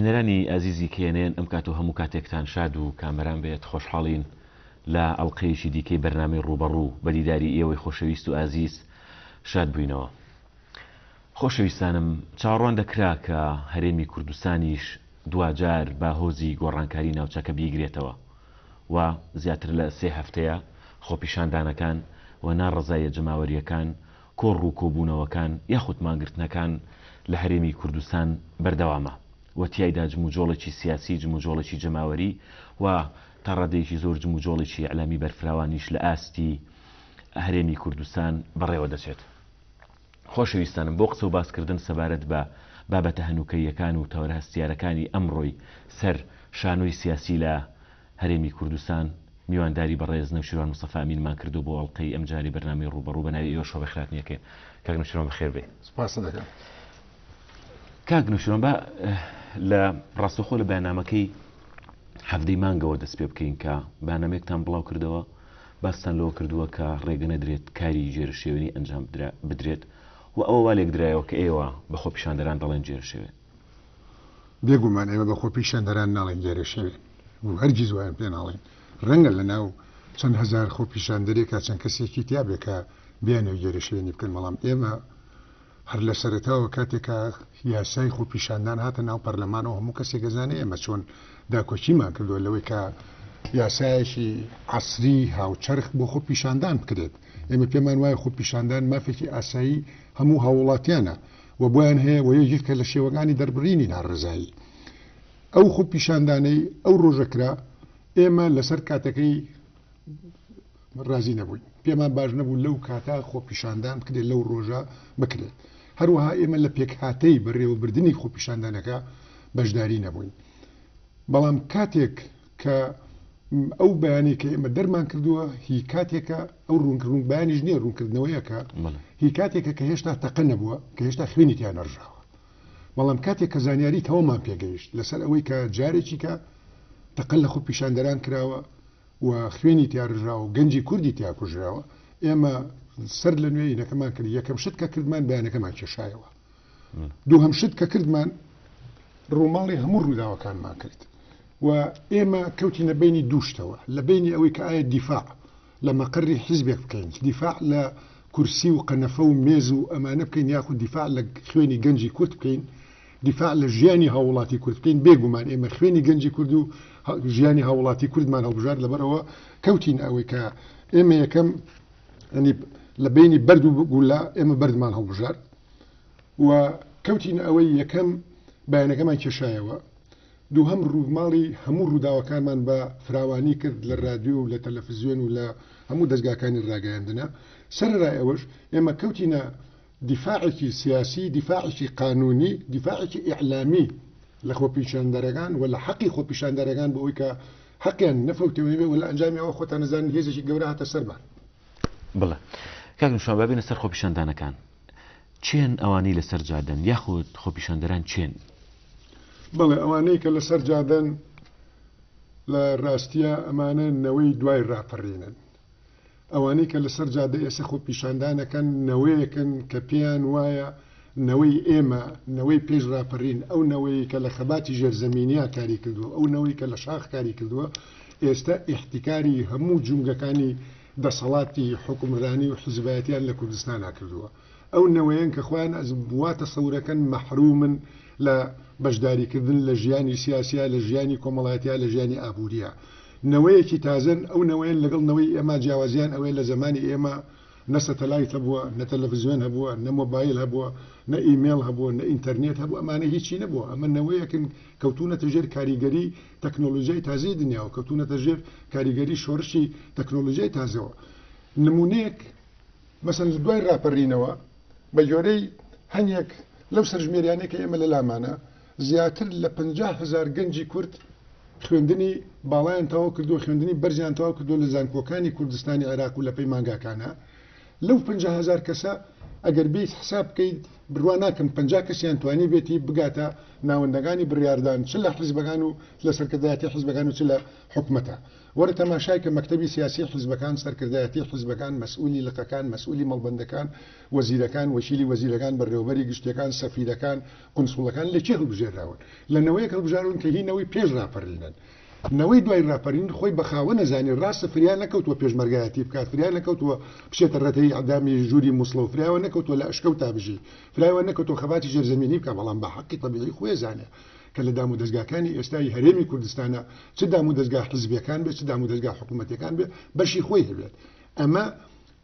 بینەرانی ئازیزی کێنێن ئەم کات و هەموو کاتێکتان شاد و کامەران بێت خۆشحاڵین لە ئەڵقەیەکی دیکەی بەرنامەی ڕوبەڕوو بە دیداری ئێوەی خۆشەویست و ئازیز شاد بووینەوە. خۆشەویستانم، چاوەڕوان دەکرا کە هەرێمی کوردستانیش دوجار باهۆزی گۆڕانکاری ناوچەکە بیگرێتەوە و زیاتر لە 3 هەفتەیە خۆپیشاندانەکان و ناڕەزایە جەماوەریەکان کۆڕ و کۆبوونەوەکان یاخود مانگرتنەکان لە هەرێمی کوردستان بەردەوامە و تیایدا جموجۆڵێکی سیاسی، جموجۆڵێکی جەماوەری و تا ڕادەیەکی زۆر جموجۆڵێکی ئەعلامی بەرفراوانیش لە ئاستی هەرێمی کوردستان بەڕێوە دەچێت. خۆشەویستانم، بۆ قسە و باسکردن سەبارەت بە بابەتە هەنووکەیەکان و تەورە هەستیارەکانی ئەمڕۆی سەر شانۆی سیاسی لە هەرێمی کوردستان میوانداری بەڕێز نەوشیروان مستەفا ئەمینمان کردو بۆ ئەڵقەی ئەم جاری بەرنامەی ڕوبەڕوو بە ناوی ئێوە شۆ بەخێراتنیەکەی. کاک نەوشیروان بەخێر بێ. سپاس دەکەم. کاک نەوشیروان، بە لە ڕاستەوخۆ لە بەیانامەکەی هەفتەی مانگەوە دەست پێ بکەین کە بەیانامەیەکتان بڵاو کردەوە، باستان لەوە کردووە کە ڕێگە نەدرێت کاری جێرەشێوێنی ئەنجام بدرێت و ئەوە وا لێک درایەوە کە ئێوە بە خۆپیشاندەران دەڵێن جێرەشێوێ. بێگومان ئێمە بە خۆپیشاندەران ناڵێن جێرەشێوێ و هەرگیز وایان پێ ناڵێن. ڕەنگە لە ناو چەند هەزار خۆپیشاندەرێکە چەند کەسێکی تیا بێت کە بیانەوە جێرەشێوێنی بکەن، بەڵام ئێمە هەر لە سەرەتاوە کاتێکە یاسای خۆپیشاندان هاتە ناو پەرلەمانەوە هەموو کەسێک دەزانێت ئێمە چۆن داکۆچیمان کردووە لەوەی کە یاسایەکی عەسری هاوچەرخ بۆ خۆپیشاندان بکرێت. ئێمە پێمان وایە خۆپیشاندان مافێکی ئاسایی هەموو هاوڵاتیانە و بۆیان هەیە و یەکێکە لە شێوەکانی دەربڕینی ناڕزایی. ئەو خۆپیشاندانەی ئەو ڕۆژەکرا ئێمە لەسەر کاتەکەی ڕازی نەبووین، پێمان باش نەبوو لەو کاتا خۆپیشاندان بکرێت، لەو ڕۆژە بکرێت. هەروەها ئێمە لە پێکهاتەی بەڕێوەبردنی خۆپیشاندانەکە بەشداری نەبووین. بەڵام کاتێک کە ئەو بەیانی کە ئێمە دەرمان کردووە هی کاتێکە ئەو ڕوونکردن بەیانیش نییە ڕوونکردنەوەیەکە، هی کاتێکە کە هێشتا تەقە نەبووە، کە هێشتا خوێنی تیان نەڕژاوە. بەڵام کاتێک کە زانیاری تەوامان پێگەیشت لەسەر ئەوەی کە جارێکی کە تەقە لە خۆپیشاندەران کراوە و خوێنی تیا ڕژاوە و گەنجی کوردی تیا کوژراوە، ئێمە سەر لە نوێی نەکەمان کرد. یەکەم شت کە کردمان بەیانەکەمان کێشایەوە، دووهەم شت کە کردمان ڕووماڵی هەموو ڕووداوەکانمان کرد و ئێمە کەوتینە بینی دووشتەوە، لە بینی ئەوەی کە ئایا دیفاع لە مەقڕی حیزبێک بکەین، دیفاع لە کورسی و قەنەفە و مێز و ئەمانە بکەین، یاخود دیفاع لە خوێنی گەنجی کورد بکەین، دیفاع لە ژیانی هاوڵاتی کورد بکەین. بێگومان ئێمە خوێنی گەنجی کورد و ژیانی هاوڵاتی کوردمان هەڵبژار، لەبەرەوە کەوتین ئەوەی کە ئێمە یەکەم لە بینی بەرد و گوڵا ئێمە بەردمان هەڵبژار و کەوتین ئەوەی یەکەم بەیانەکەمان کێشایەوە. دووهەم ڕووماڵی هەموو ڕووداوەکانمان بە فراوانی کرد لە رادیۆ و لە تەلەڤیزیۆن و لە هەموو دەستگاکانی ڕاگەیاندنە. سەرەڕای ئەوەش ئێمە کەوتینە دیفاعێکی سیاسی، دیفاعێکی قانونی، دیفاعێکی ئیعلامی لە خۆپیشاندەرەکان و لە حەقی خۆپیشاندەرەکان بۆ ئەوەی کە حەقیان نەفەوتێ و لە ئەنجامیەوە خۆتان نەزانن هێزێکی گەورە هاتە سەرمان. بڵێ کاک نەوشیروان، بابینە سەر خۆپیشاندانەکان چێن ئەوانەی لەسەر جادەن یاخود خۆپیشاندەران چێن؟ بەڵێ ئەوانەی کە لەسەر جادەن لە ڕاستیە ئەمانە نەوەی دوای ڕاپەڕینن. ئەوانەی کە لەسەر جادە ئێستا خۆپیشاندانەکەن نەوەیەکن کە پێیان وایە نەوەی ئێمە، نەوەی پێش ڕاپەڕین، ئەو نەوەی کە لە خەباتی ژێرزەمینیا کاری کردووە، ئەو نەوەی کە لە شاخ کاری کردووە، ئێستا ئیحتیکاری هەموو جونگەکانی دەسەڵاتی حکومڕانی و حزبایەتیان لە کوردستانە کردووە. ئەو نەوەیەن کە خۆیان واتە سەورەکەن مەحرومن لە بەشداریکردن لە ژیانی سیاسیە، لە ژیانی کۆمەڵایەتیە، لە ژیانی ئابووریە. نەوەیەکی تازن ئەو نەوەیەن لەگەڵ نەوەی ئێمە جیاوازیان ئەوەیە لە زمانی ئێمە نە سەتەلایت هەبووە، نە تەلەڤیزیۆن هەبووە، نە مۆبایل هەبووە، نە ئیمێل هەبووە، نە ئینتەرنێت هەبوو، ئەمانە هیچی نەبووە. ئەمە نەوەیەکن کەوتونەتە ژێر کاریگەری تەکنۆلۆژیای تازەی دنیاوە، کەوتونەتە ژێر کاریگەری شۆڕشی تەکنۆلۆژیای تازەوە. نمونەیەک مەسەن دوای ڕاپەڕینەوە بە جۆرەی هەنێک لەو سەرژمێریانەی کە ئێمە لە لامانە زیاتر لە 50,000 گەنجی کورد خوێندنی باڵایان تەواو کردووە، خوێندنی بەرزیان تەواو کردووە لە زانکۆکانی کوردستانی عێراق و لە پەی مانگاکانە. لەو 50,000 کەسە ئەگەر بیت حساب بکەیت بڕواناکەم 50 کەسیان توانی بێتی بگاتە ناوەندەکانی بڕیاردان چ لە حیزبەکان و لە سەرکردایەتی حیزبەکان و چ لە حکومەتە وەرە تەماشای کە مەکتەبی سیاسی حیزبەکان سەرکردایەتی حیزبەکان مەسئولی لقەکان مەسئولی مەڵبەندەکان وەزیرەکان وەکیلی وەزیرەکان بەڕێوەبەری گشتیەکان سەفیرەکان قونسوڵەکان لە چێ هەڵبژێراون لە نەوەیەک هەڵبژاروون کە هینەوەی پێش ڕاپەڕینن نەوەی دوای ڕاپەرین خۆی بەخاوە نەزانێت ڕاستە فریان نەکەوتوە پێشمەرگایەتی بکات فریان نەکەوتوە بچێتە ڕێتەی عەدامی ژووری مووسڵە و فریاوە نەکەوتوە لە ئەشکەوتا بژی فریاوە نەکەوتوە خەباتی ژێرزەمینی بکە بەڵام بە حەقی تەبیعی خۆی زانێ کە لە دام و دەستگاکانی ئێستای هەرێمی کوردستانە چ دام و دەستگا حزبیەکان بێت چ دام و دەستگا حکوومەتیەکان بێت بەشی خۆی هەبێت ئەمە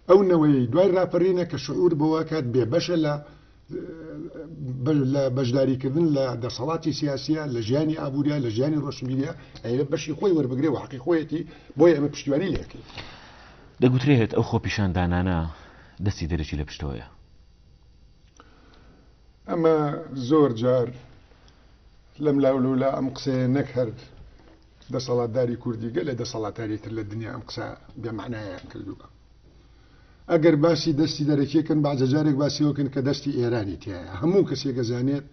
ئەو نەوەی دوای ڕاپەڕینە کە شعور بەوە کات بێ بەشە لە بەشداریکردن لە دەسەڵاتی سیاسیە لە ژیانی ئابوووریە لە ژیانی ڕۆشنبیریە ئەیە بەشی خۆی وەربگرێ و حەقی خۆیەتی بۆیە ئەمە پشتیوانی لێکرد دەگوترێت ئەو خۆپیشاندانانە دەستی دەرەکی لە پشتەوەیە ئەمە زۆر جار لەم لاولولا ئەم قسەیە نەک هەر دەسەڵاتداری کوردی گەلێ دەسەڵاتداریتر لە دنیا ئەم قسە بێمەعنایان کردووە ئەگەر باسی دەستی دەرەکیەکەن بەعجە جارێک باسیەوەکەن کە دەستی ئێرانی تایە هەموو کەسێک دەزانێت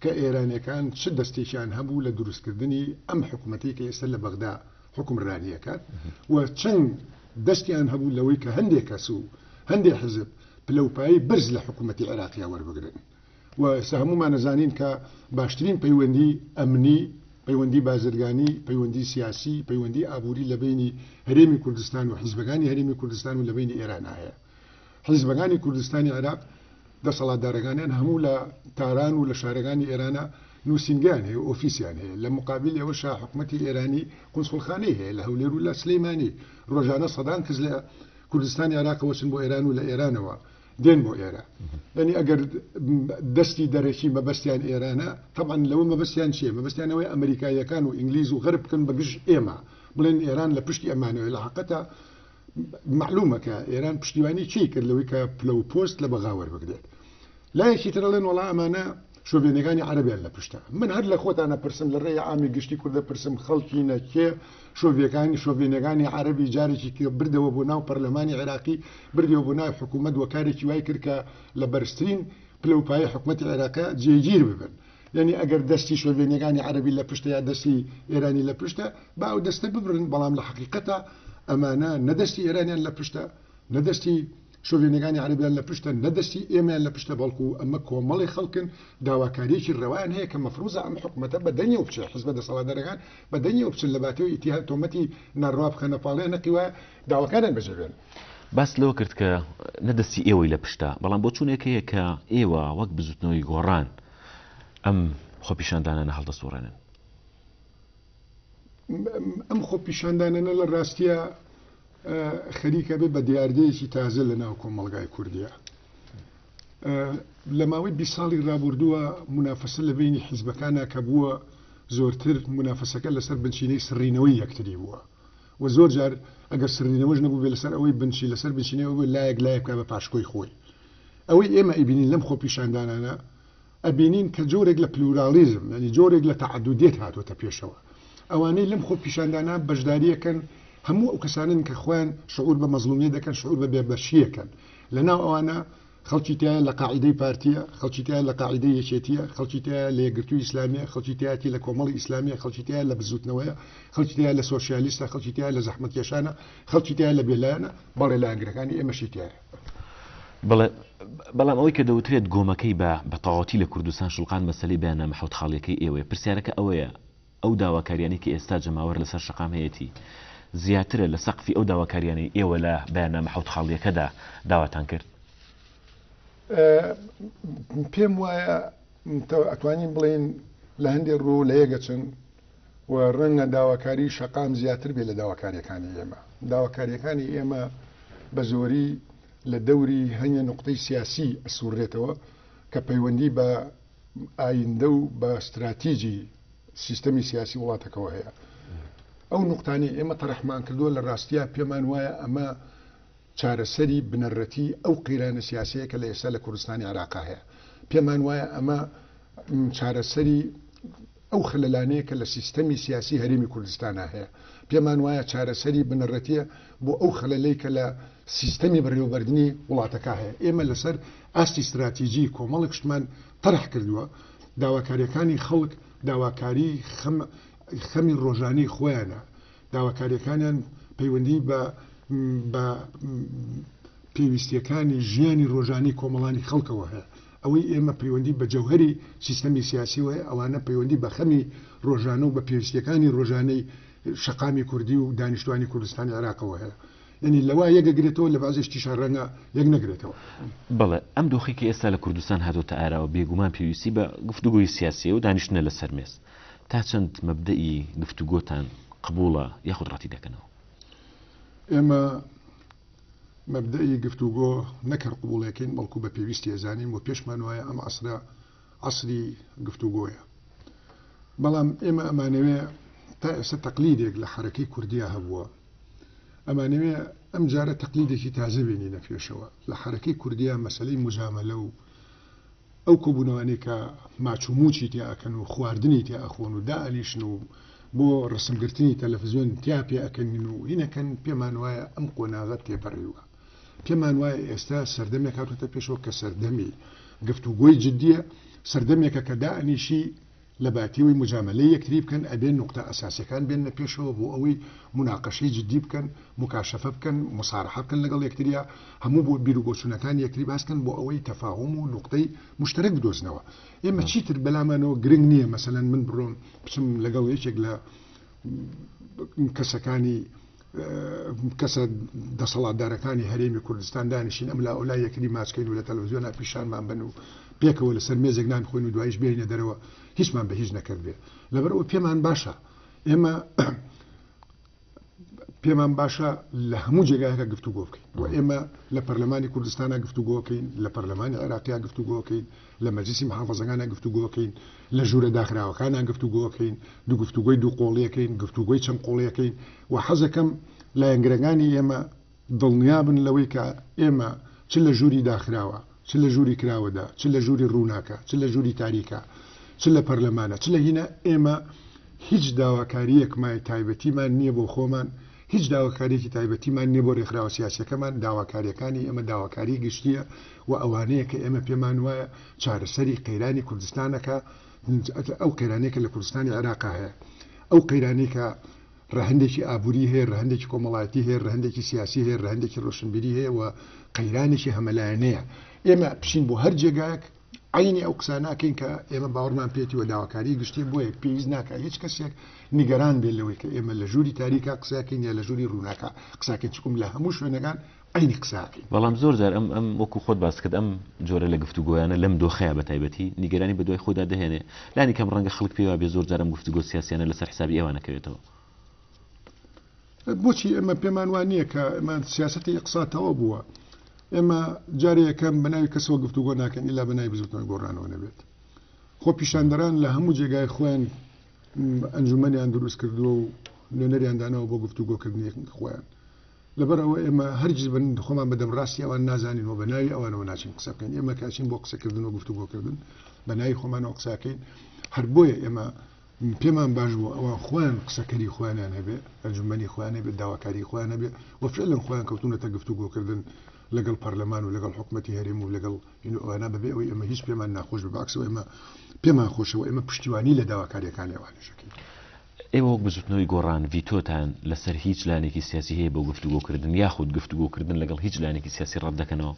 کە ئێرانیەکان چ دەستێکیان هەبوو لە دروستکردنی ئەم حکوومەتی کە ئێستا لە بەغدا حکومڕانیەکان و چەند دەستیان هەبوو لەوەی کە هەندێک کەس و هەندێک حزب پلەپایی برز لە حکوومەتی عێراقیا وەربگرن و ئێستا هەمومان نەزانین کە باشترین پەیوەندی ئەمنی پەیوەندی بازرگانی پەیوەندی سیاسی پەیوەندی ئابووری لە بینی هەرێمی کوردستان و حیزبەکانی هەرێمی کوردستان و لە بینی ئێران هەیە حیزبەکانی کوردستانی عێراق دەسەڵاتدارەکانیان هەموو لە تاران و لە شارەکانی ئێرانە نووسینگیان هەیە ئۆفیسیان هەیە لە مقابل ئێوەشە حکوومەتی ئێرانی قونسوڵخانەی هەیە لە هەولێر و لە سلەیمانی ڕۆژانە سەدان کەس لە کوردستانی عێراقەوە چن بۆ ئێران و لە ئێرانەوە دێن بۆ ئێرە یعنی ئەگەر دەستی دەرەکی مەبەستیان ئێرانە طبعا لەوە مەبەستیان چیە مەبەستیانەوەی ئەمریکایەکان و ئینگلیز و غەرب بکەن بەگشت ئێمە بڵێن ئێران لە پشتی ئەمانەوە لە حقیقەتە معلومە کە ئێران پشتیوانی چی کرد لەوەی کە پلە و پۆست لە بەغا وەربگرێت لایەکی تر دەڵێن وەڵا ئەمانە شۆڤێنەکانی عەرەبیان لە پشتە من هەر لە خۆتانە پرسم لە ڕێی عامی گشتی کوردە پرسم خەڵکی نەکێ شۆڤێنەکانی عەرەبی جارێکی کە بردەوە بۆ ناو پەرلەمانی عێراقی بردەوە بۆ ناو حکوومەت وە کارێکی وای کرد کە لە بەرزترین پلەپایی حکوومەتی عێراقا جێگیر ببن یعنی ئەگەر دەستی شۆڤێنەکانی عەرەبی لە پشتە یا دەستی ئێرانی لە پشتە با ئەو دەستە ببرن بەڵام لە حەقیقەتە ئەمانە نەدەستی ئێرانیان لە پشتە نەدەستی شۆڤێنەکانی عەرەبیان لە پشتە نەدەستی ئێمەیان لە پشتە بەڵکو ئەمە کۆمەڵی خەڵکن داواکاریەکی ڕەوایان هەیە کە مەفروزە ئەم حکوومەتە بەدەنی و بچێت حزبە دەسەڵاتدارەکان بەدەنی و بچن لە باتەوە ئیتیهاد تۆمەتی ناڕوا بخەنە پاڵێ نەقیوە داواکاریان بەجێبێن باس لەوە کرد کە نەدەستی ئێوەی لە پشتە بەڵام بۆ چوونێکەیە کە ئێوە وەک بزوتنەوەی گۆڕان ئەم خۆپیشاندانانە هەڵدەسوڕێنن ئەم خۆپیشاندانانە لە ڕاستیە خەریکە بێ بە دیاردەیەکی تازە لە ناو کۆمەڵگای کوردیە لە ماوەی 20 ساڵی ڕابردووە منافەسە لە بینی حیزبەکانە کە بووە زۆرتر منافەسەکە لەسەر بنچینەی سڕینەوەی یەکتری بووە و زۆر جار ئەگەر سڕینەوەش نەبوو بێ لەسەر ئەوەی بنچی لەسەر بنچینەوە لایەک بکە بە پاشکۆی خۆی ئەوەی ئێمە ئەبینین لەم خۆپیشاندانانە ئەبینین کە جۆرێک لە پلورالیزم ینی جۆرێک لە تەعەدودیت هاتوۆتە پێشەوە ئەوانەی لەم خۆپیشاندانە بەشداریەکەن هەموو ئەو کەسانن کە خۆیان شعور بە مەزلومیە دەکەن شعور بە بێبەشیەکەن لەناو ئەوانە خەڵکی تایە لە قاعیدەی پارتیە خەڵکی تایە لە قاعیدەی یەکێتیە خەڵکی تایە لە یەکگرتووی ئیسلامیە خەڵکی تایەتی لە کۆمەڵی ئیسلامیە خەڵکی تایە لە بزوتنەوەیە خەڵکی تایە لە سۆشیالیستە خەڵکی تایە لە زەحمەتکێشانە خەڵکی تایە لە بێلایەنە بەڵێ لایەنگرەکانی ئێمەشی تایە بەڵام ئەوەی کە دەوترێت گۆمەکەی بە تەواوەتی لە کوردستان شڵقان مەسەلەی بەیاننامە حەوتخاڵیەکەی ئێوەیە پرسیارەکە ئەوەیە ئەو داواکاریانی کە ئێستا جەماوەر لەسەر شەقام هەیەی زیاترە لە سەقفی ئەو داواکاریانی ئێوە لە بەیاننامە حەوتخاڵیەکەدا داواتان کرد پێم وایە ئەتوانین بڵێن لە هەندێک ڕۆ لە یەگەچن و ڕەنگە داواکاری شەقام زیاتر بێ لە داواکاریەکانی ئێمە داواکاریەکانی ئێمە بە زۆری لە دەوری هەنگە نقطەی سیاسی ئەسوڕێتەوە کە پەیوەندی بە ئایندە و بە استراتیژی سیستەمی سیاسی وڵاتەکەەوە هەیە ئەو نقطانی ئێمە تەرەحمان کردووە لە ڕاستیە پێمان وایە ئەمە چارەسەری بنەڕەتی ئەو قیرانە سیاسەیە کە لە ئێستا لە کوردستانی عێراق هەیە پێمان وایە ئەمە چارەسەری ئەو خلەلانەیە کە لە سیستەمی سیاسی هەرێمی کوردستانە هەیە پێمان وایە چارەسەری بنەڕەتیە بۆ ئەو خەلەلەی کە لە سیستەمی بەڕێوەبردننی وڵاتەکە هەیە ئێمە لەسەر ئاستی استراتیژی کۆمەڵێکشتمان طرح کردووە داواکاریەکانی خەڵک داواکاری خەمی ڕۆژانەی خۆیانە داواکاریەکانیان پەیوەندی بە پێویستیەکانی ژیانی ڕۆژانی کۆمەڵانی خەڵکەوە هەیە ئەوەی ئێمە پەیوەندی بە جەوهری سیستەمی سیاسی وایە ئەوانە پەیوەندی بە خەمی ڕۆژانە و بە پێویستیەکانی ڕۆژانەی شەقامی کوردی و دانیشتوانی کوردستانی عێراقەوە هەیە یعنی لەوا یەکەگرێتەوە لە بازێشتیشان ڕەنگە یەک نەگرێتەوە. بەڵێ ئەم دۆخێکی ئێستا لە کوردستان هاتۆتە ئاراوە بێگومان پێویستی بە گفتوگۆی سیاسیە و دانیشتنە لە سەرمێز تا چەند مەبدەئی گفتوگۆتان قبوڵە یاخود ڕاتی دەکەنەوە؟ ئێمە مەبدەئی گفتوگۆ نەکرد قبوڵەکەین بەڵکو بە پێویستی ئەزانین و پێشمان وایە ئەم عەسری گفتوگۆیە بەڵام ئێمە ئەمانەوێ تا ئێستا تەقلیدێک لە حەرەکەی کوردیا هەبووە ئەمانەوێ ئەم جارە تەقلیدێکی تازە بینینە پێشەوە لە حەرەکەی کوردیا مەسەلەی مجامەلە و ئەو کۆبوونەوەی کە ماچوموچی تیا ئەکەن و خواردنی تیا ئەخۆن و دائەنیشن و بۆ ڕسمگرتنی تەلەڤیزیۆن تیا پێ ئەکەنین و هینەکەن پێمان وایە ئەم قۆناغە تێپەڕیوە پێمان وایە ئێستا سەردەمێک هاتووەتە پێشەوە کە سەردەمی گفتوگۆی جددیە سەردەمێکە کە دائەنیشی لە باتیەوەی مجاملەی یەکتری بکەن ئەبێن نقطە ئەساسیەکان بێنە پێشەوە بۆ ئەوەی مناقەشەی جددی بکەن مکاشەفە بکەن مسارحە بکەن لەگەڵ یەکتریە هەموو بۆ بیر و بۆچوونەکان یەکتری باسکەن بۆ ئەوەی تەفاهم و نقطەی مشترک بدۆزنەوە ئێمە چیتر بەلامانەوە گرنگ نییە مەسەلەن من بڕۆم بچم لەگەڵ یەکێک لە کەسەکانی کەسە دەسەڵاتدارەکانی هەرێمی کوردستان دانیشین ئەم لا ئەولای یەکتری ماچکەین و لە تەلەڤیزیۆنا پیشانمان بن و پێکەوە لەسەر مێزێک نانخۆین و دوایش بێنە دەرەوە هیچمان بە هیچ نەکردێ لەبەرەوە پێمان باشە ئێمە پێمان باشە لە هەموو جێگایەکە گفتوگۆ بکەین و ئێمە لە پەرلەمانی کوردستانە گفتوگۆ بکەین لە پەرلەمانی عێراقیا گفتوگۆ بکەین لە مەجلیسی محافەزەکانە گفتوگۆ بکەین لە ژوورە داخراوەکانە گفتوگۆ بکەین دوو گفتوگۆی دوو قۆڵیەکەین گفتوگۆی چەند قۆڵیەکەین و حەزەکەم لایەنگرەکانی ئێمە دڵنیابن لەوەی کە ئێمە چ لە ژووری داخراوە چ لە ژووری کراوەدا چ لە ژووری ڕووناکە چ لە ژووری تاریکە چ لە پەرلەمانە چ لە هینە ئێمە هیچ داواکاریەکمان تایبەتیمان نییە بۆ خۆمان هیچ داواکاریەکی تایبەتیمان نییە بۆ ڕێکخراوە سیاسیەکەمان داواکاریەکانی ئێمە داواکاری گشتیە و ئەوانەیە کە ئێمە پێمان وایە چارەسەری قەیرانی کوردستانەکە ئەو قەیرانەیە کە لە کوردستانی عێراق هەیە ئەو قەیرانەی کە ڕەهندێکی ئابووری هەیە ڕەهندێکی کۆمەڵایەتی هەیە ڕەهندێکی سیاسی هەیە ڕەهندێکی ڕۆشنبیری هەیە و قەیرانێکی هەمەلایەنەیە ئێمە بچین بۆ هەر جێگایەک عینی ئەو قسە ناکەین کە ئێمە باوەڕمان پێێتی و داواکاری گشتی بۆیە پێویست ناکە هیچ کەسێک نیگەران بێت لەوەی کە ئێمە لە ژووری تاریکا قساکەین یا لە ژووری ڕووناکە قساکەین چکم لە هەموو شوێنەکان عینی قساکەین. بەڵام زۆر جار ئەم وەکو خۆت باس کرد ئەم جۆرە لە گفتوگۆیانە لەم دۆخەیە بە تایبەتی نیگەرانی بە دوای خۆدا دەهێنێ لانی کەم ڕەنگە خەڵک پێوە بێ زۆر جار ئەم گفتوگۆ سیاسیانە لەسەر حسابی ئێوانەکەوێتەوە. بۆچی ئێمە پێمان وانە کە ئەمە سیاسەتی قساتەوە بووە ئێمە جارەیەکەم بەناوی کەسەوە گفتوگۆ ناکەن ئیلا بەناوی بزوتنەوەی گۆڕانەوە نەبێت خۆ پیشاندەران لە هەموو جێگای خۆیان ئەنجومەنیان دروست کردووە و نوێنەریاندانەوە بۆ گفتوگۆکردنی خۆیان لەبەرەوە ئێمە هەرگیز خۆمان بەدەم ڕاستی ئەوان نازانینەوە بەناوی ئەوانەوە ناچین قسە بکەین ئێمە کاچین بۆ قسەکردن و گفتوگۆکردن بەناوی خۆمانەوە قساکەین هەر بۆیە ئێمە پێمان باش بوو ئەوان خۆیان قسەکەری خۆیانیان هەبێ ئەنجومەنی خۆیان هەبێ داواکاری خۆیان هەبێ و فعلا خۆیان کەوتونەتە گفتوگۆکردن لەگەڵ پەرلەمان و لەگەڵ حکومەتی هەرێم و لەگەڵ ئەوانە بەبێ ئەوەی ئێمە هیچ پێمان ناخۆش بە باکسەوە ئێمە پێمان خۆشەوە ئێمە پشتیوانی لە داواکاریەکانی ئەوانەشەکەین. ئێوە وەک بزوتنەوەی گۆڕان ڤیتۆتان لەسەر هیچ لایەنێکی سیاسی هەیە بۆ گفتوگۆکردن یاخود گفتوگۆکردن لەگەڵ هیچ لایەنێکی سیاسی ڕەت دەکەنەوە؟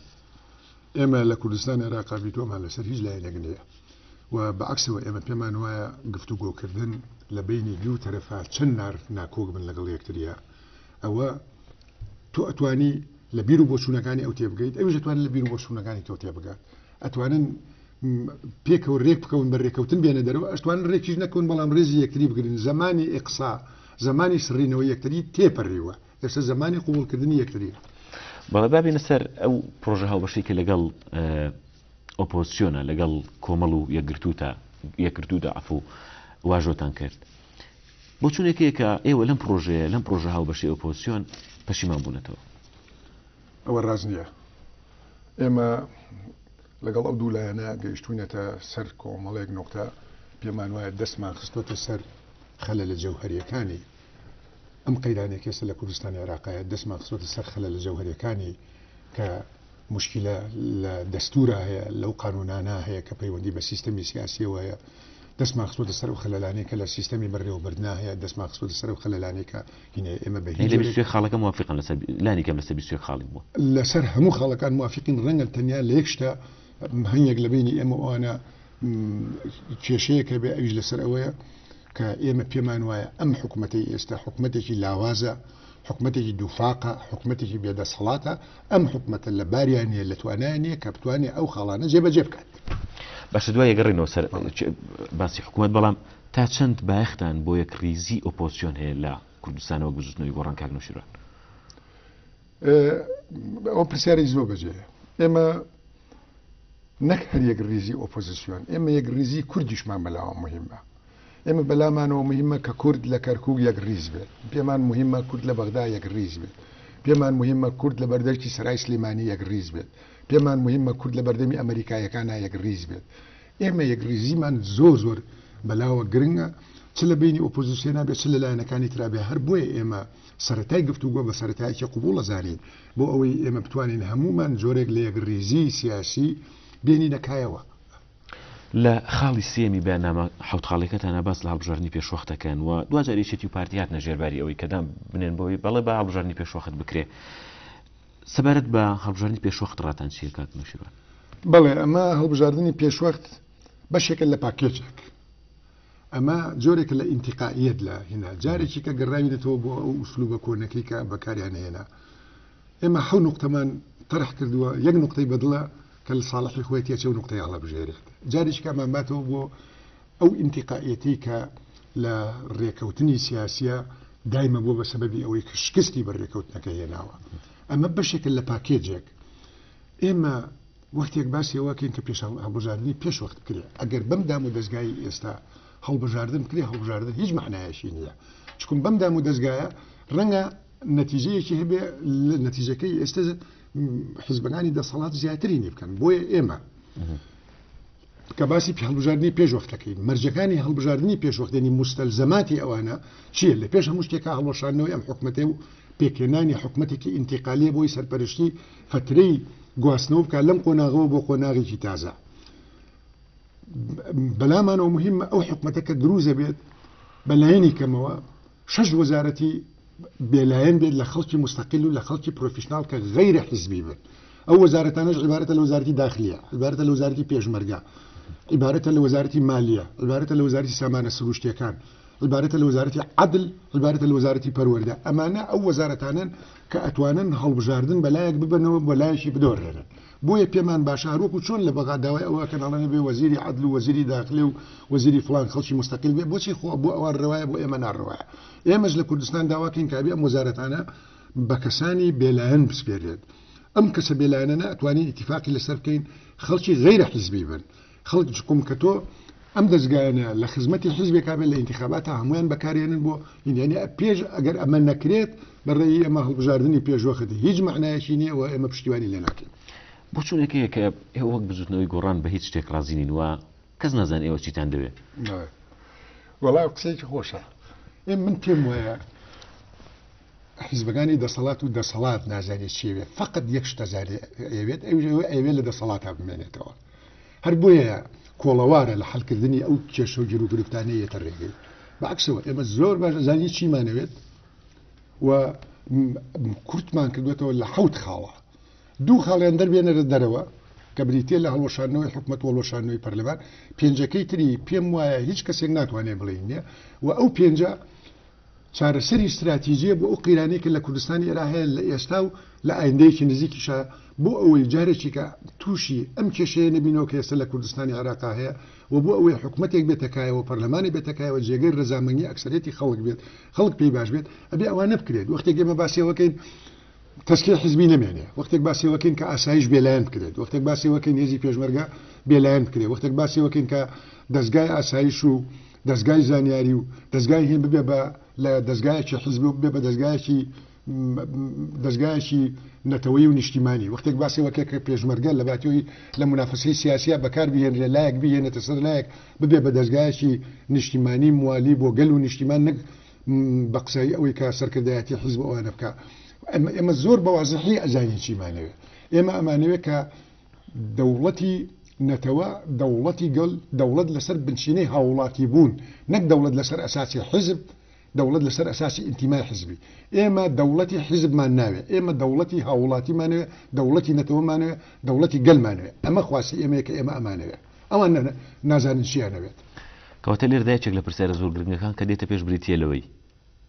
ئێمە لە کوردستان عێراقا ڤیتۆمان لەسەر هیچ لایەنێک نییە و بەعکسەوە ئێمە پێمان وایە گفتوگۆکردن لە بینی دوو تەرەفا چەند ناکۆک بن لەگەڵ یەکتریە ئەوە تۆ ئەتوانی لە بیر و بۆچوونەکانی ئەو تێبگەیت ئەویش ئەتوانن لە بیر و بۆچوونەکانی تۆ تێبگات ئەتوانن پێکەوە ڕێک بکەون بە ڕێکەوتن بێنە دەرەوە ئەتوانن ڕێکیش نەکەون بەڵام ڕێزی یەکتری بگرن زمانی ئیقسا زمانی سڕینەوە یەکتری تێپەڕیوە ئێستا زمانی قبولکردنی یەکتریە. بەڵێ بابێنە سەر ئەو پرۆژە هاوبەشێکی لەگەڵ ئۆپۆزیسیۆنە لەگەڵ کۆمەڵ و یەکگرتوودا عەفو واژۆتان کرد بۆ چونێکەیە ئێوە لەم پرۆژە هاوبەشی ئۆپۆزیسیۆن پەشیمان بوونەتەوە؟ ئەوە ڕاز نییە ئێمە لەگەڵ ئەو دوو لایەنە گەیشتوینەتە سەر کۆمەڵێک نقطە پێمان وایە دەستمان خستۆتە سەر خەلە لە جەوهەریەکانی ئەم قەیرانێک ئێستا لە کوردستانی عێراقایە دەستمان خستۆتە سەر خەلە لە جەوهەریەکانی کە مشكلة دستورة هي لو قانونانا هي كبيوندي بسيستم سياسي وهي دس مقصود السر وخلالاني كلا سيستمي بري وبردنا هي دس مقصود السر وخلالاني ك هنا إما هي بهيج لبيش خالق موافقا لاني كم لسه خالق مو لسر هم خالق موافقين رنجل تانية ليكشتا هنيق لبيني إما وأنا كشيء كبي أجل السر أويا كإما بيمان ويا أم حكمتي است حكمتي لاوازة حكمتي دفاقة حكمتي بيد صلاة أم حكمة اللباريانية اللي توانانية كبتواني أو خلانا جيب كات باش دوای يقرينو سر باسی حکومت بەڵام تا چەند بایەختان بۆ یەک ریزی ئۆپۆزیسیۆن هەیە لە کوردستانەوە گوزستنەوەی گۆڕانکار نووشیروان ئەو پرسیاری زۆر بەجێیە ئێمە نەک هەر یەک ریزی ئۆپۆزیسیۆن ئێمە یەک ریزی کوردیشمان بەلاوە مهمە ئێمە بەلامانەوە مهمە کە کورد لە کەرکووک یەک ریز بێت پێمان مهمە کورد لە بەغدا یەک ریز بێت پێمان مهمە کورد لە بەردەرکی سەرای سلێمانی یەک ریز بێت پێمان مهمە کورد لە بەردەمی ئەمریکایەکانە یەک ریز بێت ئێمە یەک ریزیمان زۆر بەلاوە گرنگە چ لە بینی ئۆپۆزیسیۆنا بێت چ لە لایەنەکانی ترابێ هەر بۆیە ئێمە سەرەتای گفتوگۆ بە سەرەتایەکی قبوڵ ئەزانین بۆ ئەوەی ئێمە بتوانین هەمومان جۆرێک لە یەک ریزی سیاسی بێنینەکایەوە لە خاڵی سێمی بەنامە حوت خاڵێکەتانە باس لە هەڵبژاردننی پێشوەختەکەن و دوجاریشێتی و پارتیات نەژێرباری ئەوەی کەدام بنێن بۆی بەڵێ بە هەڵبژاردننی پێشوەخت بکرێ سەبارەت بە هەڵبژاردننی پێشوەخت ڕاتان چیە کات نووشیروان بەڵێ ئەمە هەڵبژاردننی پێشوەخت بەشێکە لە پاکێجێک ئەمە جۆرێک لە ئینتیقائیەت لە هێنا جارێکی کە گەڕاوینێتەوە بۆ ئەو ئوسلوبە کۆنەکەی کە بەکاریان هێنا ئێمە حەو نوقتەمان طرح کردووە یەک نوقتەی بەدڵە کە لە ساڵحی خۆی تێچە و نوقتەی هەڵەبژێرێت جارێکی کامان باتەوە بۆ ئەو ئینتیقائیەتی کە لە ڕێکەوتنی سیاسیە دایمە بۆ بە سەبەبی ئەوەی کە شکستی بە ڕێکەوتنەکە هێناوە ئەمە بەشێک لە پاکێجێک ئێمە وەختێک باسیەوەکەین کە پێش هەڵبژاردننی پێشوەخت بکرێت ئەگەر بەم دام و دەستگای ئێستا هەڵبژاردن بکرێ هەڵبژاردن هیچ معنایەشی نییە چکم بەم دام و دەستگایە ڕەنگە نەتیجەیەکی هەبێ لە نەتیجەکەی ئێستا حیزبەکانی دەسەڵات زیاتری بکەن بۆیە ئێمە کە باسی هەڵبژاردننی پێشوەختەکەین مەرجەکانی هەڵبژاردننی پێشوەختێنی مستەلزەماتی ئەوانە چییە لە پێش هەموو شتێکە هەڵوەشاندنەوەی ئەم حکومەتێ و پێکێنانی حکومەتێکی ئینتیقالیە بۆی سەرپەرشتی فترەی گواستنەوە بکە لەم قۆناغەوە بۆ قۆناغێکی تازە بەلامانەوە مهمە ئەو حکومەتەکە دروزە بێت بەلایەنی کەمەوە 6 وەزارەتی بێلایەن بێت لە خەڵکی مستەقل و لە خەڵکی پرۆفیشنال کە غەیرە حیزبی بێت ئەو وەزارەتانەش عیبارەتە لە وەزارەتی داخلیە عیبارەتە لە وەزارەتی پێشمەرگە عیبارەتە لە وەزارەتی مالیە عیبارەتە لە وەزارەتی سامانە سروشتیەکان عیبارەتە لە وەزارەتی عدل عیبارەتە لە وەزارەتی پەروەردە ئەمانە ئەو وەزارەتانن کە ئەتوانن هەڵبژاردن بەلایەک ببنەوە بەلایەکی بدۆڕێنن بۆیە پێمان باشە هەروەکو چۆن لە بەغاداوای ئەوە کەناڵێنە بێ وەزیری عدل و وەزیری داخلی و وەزیری فلان خەڵکی مستەقل بێ بۆچی خۆ بۆ ئەوان ڕەوایە بۆ ئێمە ناڕەوایە ئێمەش لە کوردستان داواکەین کابێ ئەم وەزارەتانە بە کەسانی بێلایەن بسپێرێت ئەم کەسە بێلایەنە ئەتوانین ئیتیفاقی لەسەر بکەین خەڵکی غەیرە حیزبی بن خەڵک حکوم کە تۆ ئەم دەستگایانە لە خزمەتی حیزبێک کابێت لە ئینتیخاباتە هەمویان بەکارێنن بۆ یعنی پێش ئەگەر ئەمە نەکرێت بەڕێی ئەمە هەڵبژاردننی پێشوەختی هیچ معنایەکی نییە و ئێمە پشتیوانی لێ ناکەین بۆ چونێکەیە کە ئێوە وەک بزوتنەوەی گۆڕان بە هیچ شتێک ڕازینین وە کەس نازان ئێوە چیتان دەوێت وەڵای قسەیەکی خۆشە من پێم وایە حیزبەکانی دەسەڵات و دەسەڵات نازانێت چێوێت فقط یەک شتە ئەوێت ئەوێت لە دەسەڵاتە بمێنێتەوە هەر بۆیە کۆڵەوارە لە حەڵکردنی ئەو کێشە و گیر و گرفتانەیەتە ڕێگەی بەعکسەوە ئێمە زۆر باش زانی چیمانەوێت و کورتمان کردوێتەوە لە 7 خاڵە 2 خاڵیان دەربێنەرە دەرەوە کە بریتێ لە هەڵوەشاندنەوەی حکومەت و هەڵوەشاندنەوەی پەرلەمان پێنجەکەی تری پێم وایە هیچ کەسێک ناتوانێت بڵێ نییە و ئەو پێنجە چارەسەری استراتیژیە بۆ ئەو قیرانەی کە لە کوردستانی ئێرا هەیە لە ئێستا و لە ئایندەیەکی نزیکیشە بۆ ئەوەی جارێکی کە تووشی ئەم کێشەیە نەبینەوە کە ئێستا لە کوردستانی عێراقا هەیە و بۆ ئەوەی حکومەتێک بێتەکایەوە پەرلەمانی بێتەکایەوە جێگەی ڕەزامەندی ئەکسەرێتی خەڵک بێت خەڵک پێی باش بێت ئەبێ ئەوانە بکرێت وەختێک ئێمە باسیەوەکەین تەسکیل حیزبی نەمێنێ وەختێک باسیەوەکەین کە ئاسایش بێلایەن بکرێت وەختێک باسیەوەکەین هێزی پێشمەرگە بێلایەن بکرێت وەختێک باسیەوەکەین کە دەستگای ئاسایش و دەستگای زانیاری و دەستگای هێن ببێ بە لە دەستگایەکی حیزب بێ بە دەستگایەکی نەتەوەی و نیشتیمانی وەختێک باسیەوەکە کە پێشمەرگە لە باتیۆی لە منافەسەی سیاسیە بەکار بهێنرێ لایەک بهێنێتە سەر لایەک ببێ بە دەستگایەکی نیشتیمانی موالی بۆ گەل و نیشتیمان نەک بە قسەی ئەوەی کە سەرکردایەتی حیزب ئەوانە بکە ئێمە زۆر بەوازحی ئەزانی چیمانەوێت ئێمە ئەمانەوێت کە دەوڵەتی نەتەوە دەوڵەتی گەڵ دەوڵەت لەسەر بنشینەی هاوڵاتی بوون نەک دەوڵەت لەسەر ئەساسی حزب دەوڵەت لەسەر ئەساسی ئینتیمای حزبی ئێمە دەوڵەتی حزبمان ناوێت ئێمە دەوڵەتی هاوڵاتیمانەوێت دەوڵەتی نەتەوەمانەوێت دەوڵەتی گەلمانەوێت ئەمە خواسی ئێمەیە کە ئێمە ئەمانەوێت ئەوان نازانن چیانەوێت کەواتە لێرە یەکێک لە پرسیارە زۆر گرنگەکان کە دێتە پێش بریتیەلەوەی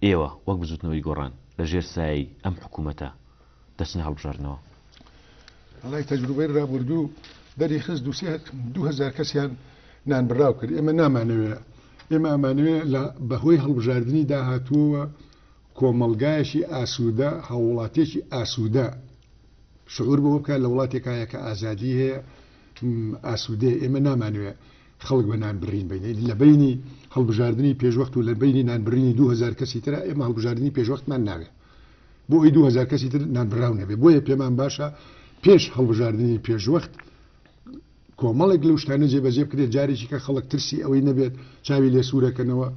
ئێوە وەک بزوتنەوەی گۆڕان لە ژێر سایی ئەم حکوومەتە دەچنە هەڵبژاردنەوە هەڵای تەجروبەی ڕابردوو دەری خست 2000 کەسیان نانبراو کرد ئێمە نامانەوێت ئێمە ئەمانەوێت لە بەهۆی هەڵبژاردننی داهاتووە کۆمەلگایەکی ئاسوودە هاوڵاتێکی ئاسوودە شعور بەوە بکات لە وڵاتێکایە کە ئازادی هەیە ئاسوودێ ئێمە نامانوێت خەڵک بە نانبڕین بینێ لە بینی هەڵبژاردننی پێشوەخت و لە بینی نانبڕینی 2000 کەسی ترە ئێمە هەڵبژاردننی پێشوەختمان ناوێت بۆ ئەوی 2000 کەسی تر نانبراو نەبێت بۆیە پێمان باشە پێش هەڵبژاردننی پێشوەخت کۆمەڵێک لەو شتانە جێبەجێ بکرێت جارێکی کە خەڵک ترسی ئەوەی نەبێت چاوی لێ سوورەکەنەوە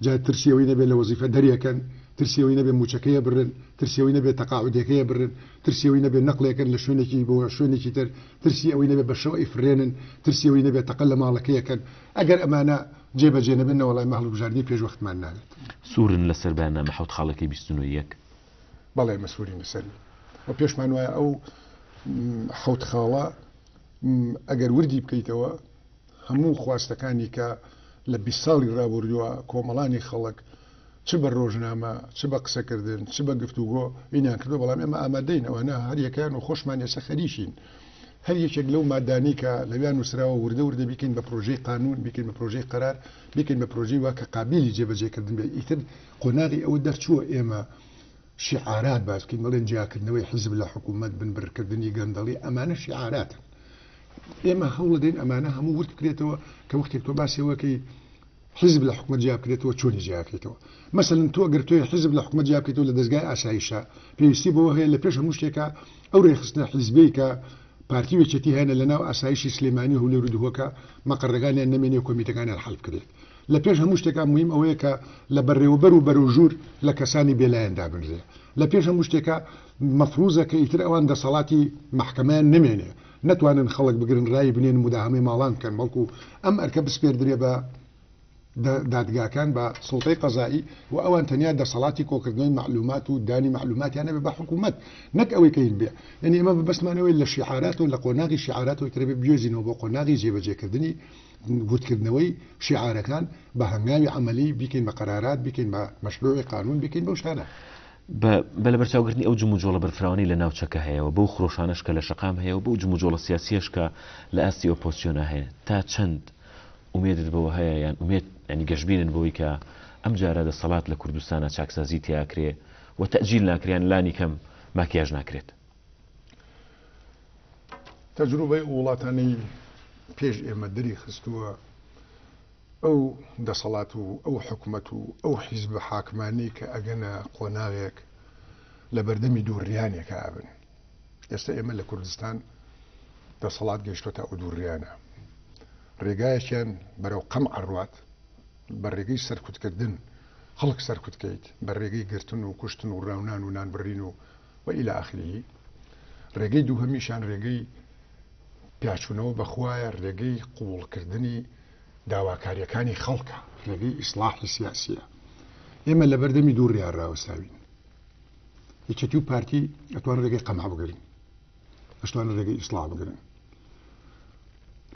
جا ترسی ئەوەی نەبێت لە وەزیفە دەریەکەن ترسی ئەوەی نەبێت موچەکەیە برن ترسی ئەوەی نەبێت تەقاعودەکەیە برن ترسی ئەوەی نەبێت نەقلێکن لە شوێنێکی بۆ شوێنێکی تر ترسی ئەوەی نەبێت بە شەوەی فرێنن ترسی ئەوەی نەبێت تەقل لە ماڵەکەیەکەن ئەگەر ئەمانە جێبەجێ نەبن وەڵای هەڵبژاردننی پێشوەختمان ناوێت سوورن لەسەر بەیاننامە حەوت خاڵەکەی 21 بەڵێ مەسوولین لەسەری و پێشمان وایە ئەو حەوت خاڵە ئەگەر وردی بکەیتەوە هەموو خواستەکانی کە لە 20 ساڵی ڕابردووە کۆمەڵانی خەڵک چ بە ڕۆژنامە چ بە قسەکردن چ بە گفتوگۆ ئینیان کردو بەڵام ئێمە ئامادەین ئەوانە هەر یەکیان و خۆشمان ێستا خەریشین هەر یەکێک لەو مادانی کە لەویان نووسراوە وردە بیکەین بە پرۆژەی قانون بیکەین بە پرۆژەی قەرار بیکەین بە پرۆژەی وا کە قابلی جێبەجێکردن بێت ئیتر قۆناغی ئەوە دەرچووە ئێمە شعارات باسکەین بەڵێن جیاکردنەوەی حزب لە حکوومەت بنبرکردنی گەندەڵی ئەمانە شعاراتن ئێمە هەوڵ دەین ئەمانە هەموو ورد بکرێتەوە کە وەختێک تۆ باسیەوەکەی حزب لە حکومەت جیاب بکرێتەوە چۆنی جیاکرێتەوە مەسەلەن تۆ ئەگەر تۆی حزب لە حکومەت جیاب بکرێتەوە لە دەستگای ئاسایشە پێویستی بەوە هەیە لە پێش هەموو شتێکە ئەو ڕێخستنە حزبەی کە پارتی وێچەتی هێنە لەناو ئاسایشی سلێمانی هەولێر و دووهۆکە مەقەڕەکانیان نەمێنێ و کۆمیتەکانیان حەڵ بکرێت لە پێش هەموو شتێکە مهم ئەوەیە کە لە بەڕێوەبەر و بەرەوژوور لە کەسانی بێلایەن دابنرێ لە پێش هەموو شتێکە مەفروزە کە ئیتر ئەوان دەسەڵاتی محکەمەیان نەمێنێ نەتوانن خەڵک بگرن ڕای بنێن مداهمەی ماڵان بکەن بەڵکو ئەم ئەرکە بسپێردرێ بە دادگاکان بە سڵتەی قەزایی و ئەوان تەنیا دەسەڵاتی کۆکردنەوەی معلومات و دانی معلوماتیان نەبێ بە حکوومەت نەک ئەوەی کەین بێ یعنی ئێمە بەسمانەوەی لە شیعارات و لە قۆناغی شیعارات و تربێ بجێزینەوە بۆ قۆناغی جێبەجێکردنی وتکردنەوەی شیعارەکان بە هەنگاوی عملی بیکەین بە قەرارات بیکەین بە مەشروعی قانون بیکەین بەو شانە بە لەبەرچاوگرتنی ئەو جموجۆڵە بەرفراوانی لە ناوچەکە هەیەەوە بەو خۆشانش کە لە شەقام هەیە و بەو جموجۆڵە سیاسیەش کە لە ئاستی ئۆپۆزیسیۆنە هەیە تا چەند ئومێدت بەوە هەیە یان ئومێد ینی گەشتبینن بەوەی کە ئەم جارە دەسەڵات لە کوردستانە چاکسازی تیاکرێ و تەجیل ناکریان لانی کەم ماکیاژ ناکرێت تەجروبەی وڵاتانەی پێش ئێمە دەری خستووە ئەو دەسەڵات و ئەو حکوومەت و ئەو حیزب حاکمانەی کە ئەگەنە قۆناغێک لە بەردەمی دووڕیانێکە ئابن ئێستا ئێمە لە کوردستان دەسەڵات گەیشتۆتە ئەو دووڕیانە ڕێگایەکیان بەرەو قەم ئەڕوات بە ڕێگەی سەرکوتکردن خەڵک سەرکوتکەیت بە ڕێگەی گرتن و کوشتن و ڕاونان و نانبڕین و وئیلە ئاخری ڕێگەی دووهەمیشان ڕێگەی پیاچوونەوە بەخوایە ڕێگەی قوڵکردنی داواکاریەکانی خەڵکە ڕێگەی ئیسلاحی سیاسیە ئێمە لە بەردەمی دووڕیان ڕاوەساوین یەکێتی و پارتی ئەتوانن ڕێگەی قەمع بگرن ئەتوانن ڕێگەی ئیسلاح بگرن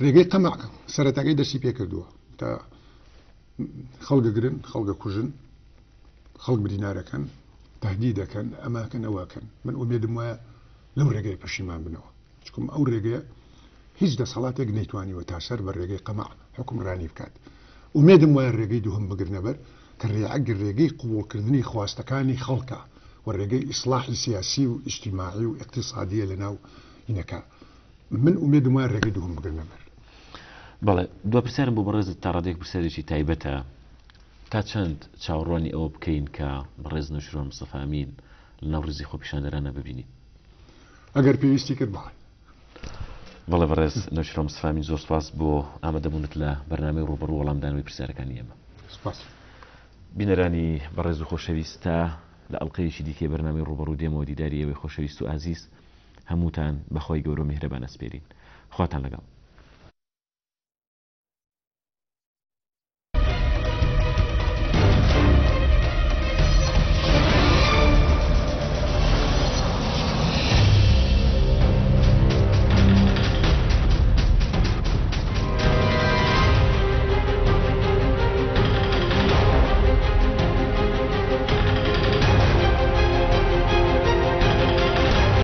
ڕێگەی قەمع سەرەتاکەی دەستی پێ کردووە تا خەڵگەگرن خەڵگە کوژن خەڵک برینارەکەن تهدید دەکەن ئەماکەن ئەوەکەن من ئومێدم وایە لەو ڕێگەی پەشیمان بنەوە چکم ئەو ڕێگەیە هیچ دەسەڵاتێک نەیتوانیوە تا سەر بە ڕێگەی قەمع حکومڕانی بکات ئومێدم وایە ڕێگەی دووهم بگرنەبەر کە ڕێعەگەر ڕێگەی قوبوڵکردنی خواستەکانی خەڵکە و ڕێگەی ئیسلاحی سیاسی و ئیجتیماعی و اقتصادیە لەناو هینەکە من ئومێدم وایە ڕێگەی دووهم بگرنەبەر بەڵێ دو پرسیارم بۆ بەڕێزت تا ڕادێک پرسیارێکی تایبەتە تا چەند چاوەڕوانی ئەوە بکەین کە بەڕێز نەوشیرۆان مستەفا ئەمین لە ناو ڕێزی خۆپیشاندەرانە ببینین ئەگەر پێویستی کرد بڵێ بەڵێ بەڕێز نەوشیرۆان مستەفا ئەمین زۆر سپاس بۆ ئامادەبوونت لە بەرنامەی ڕوبەڕوو وەڵامدانەوەی پرسیارەکانی ئێمە سپاس بینەرانی بەڕێز و خۆشەویستە لە ئەڵقەیەکی دیکەی بەرنامەی ڕوبەڕوو دێمەوە دیداری ئێوەی خۆشەویست و ئازیز هەمووتان بەخۆی گەورە میهرەبان ئەسپێرین. خواتان لەگەڵ.